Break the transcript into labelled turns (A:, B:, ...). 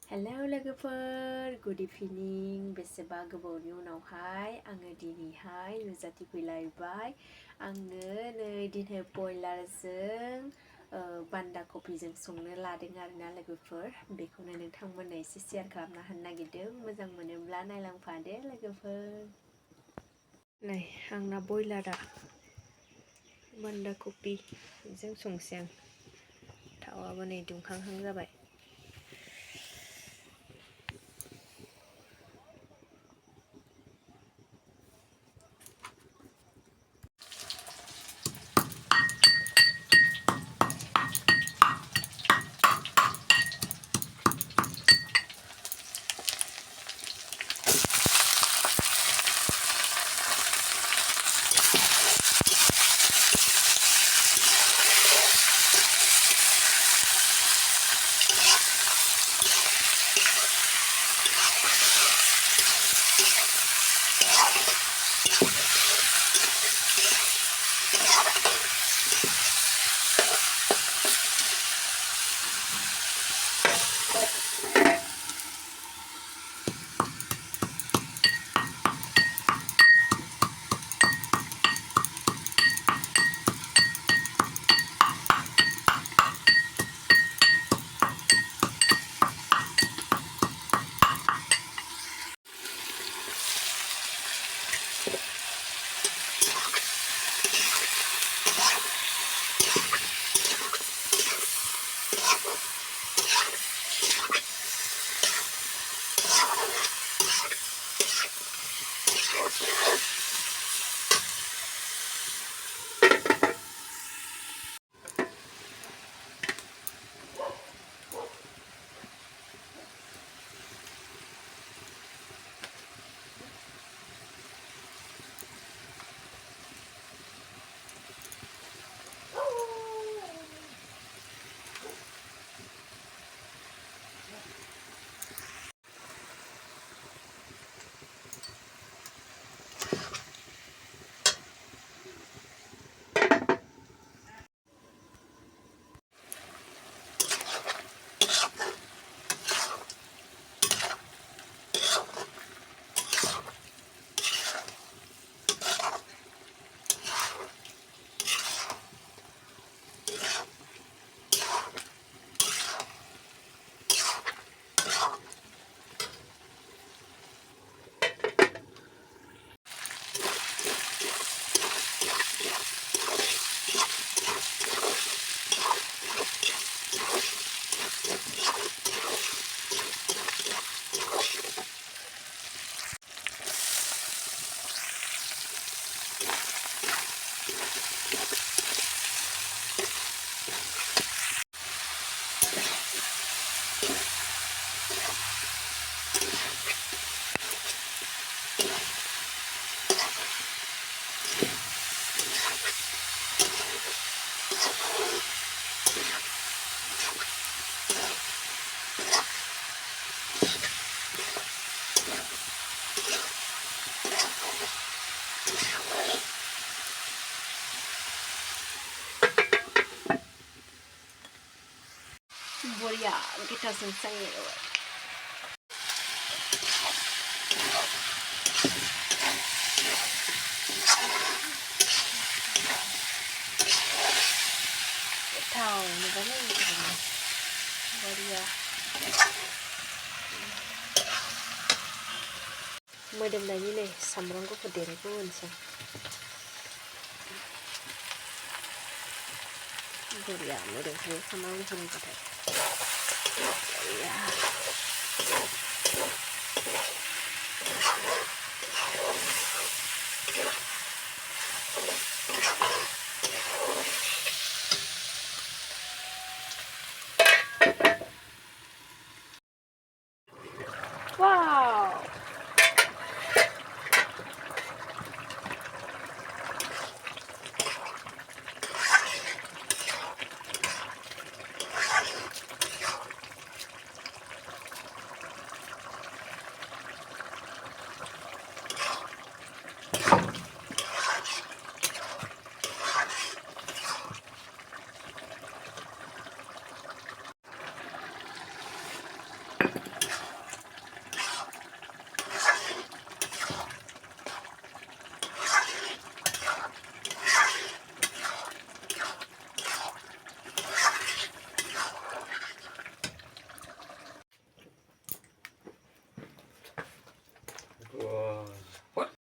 A: hello लोगोफोर good evening बेसेबा गोबावनि उनावहाय आङो दिनैहाय नुजाथिफैलायबाय आङो नै दिनै बयलारजों बान्दा कफिजों संनो लादों आरोना लोगोफोर बेखौनो नोंथांमोननो एसे शेयार खालामना होनो नागिरदों मोजां मोनोब्ला नायलांफादो लोगोफोर नै आंना बयलारा बान्दा कफिजों संसै आं थावाबो नै दुंखांहां जाबाय बरिया गोथावजों जायो गोथाव नुबानो बरिया मोदोमनायनि नै सामब्राम गुफुर देनायखौ होनोसै बरिया मोदोमखायो सामब्राम गुफुर होबाथाय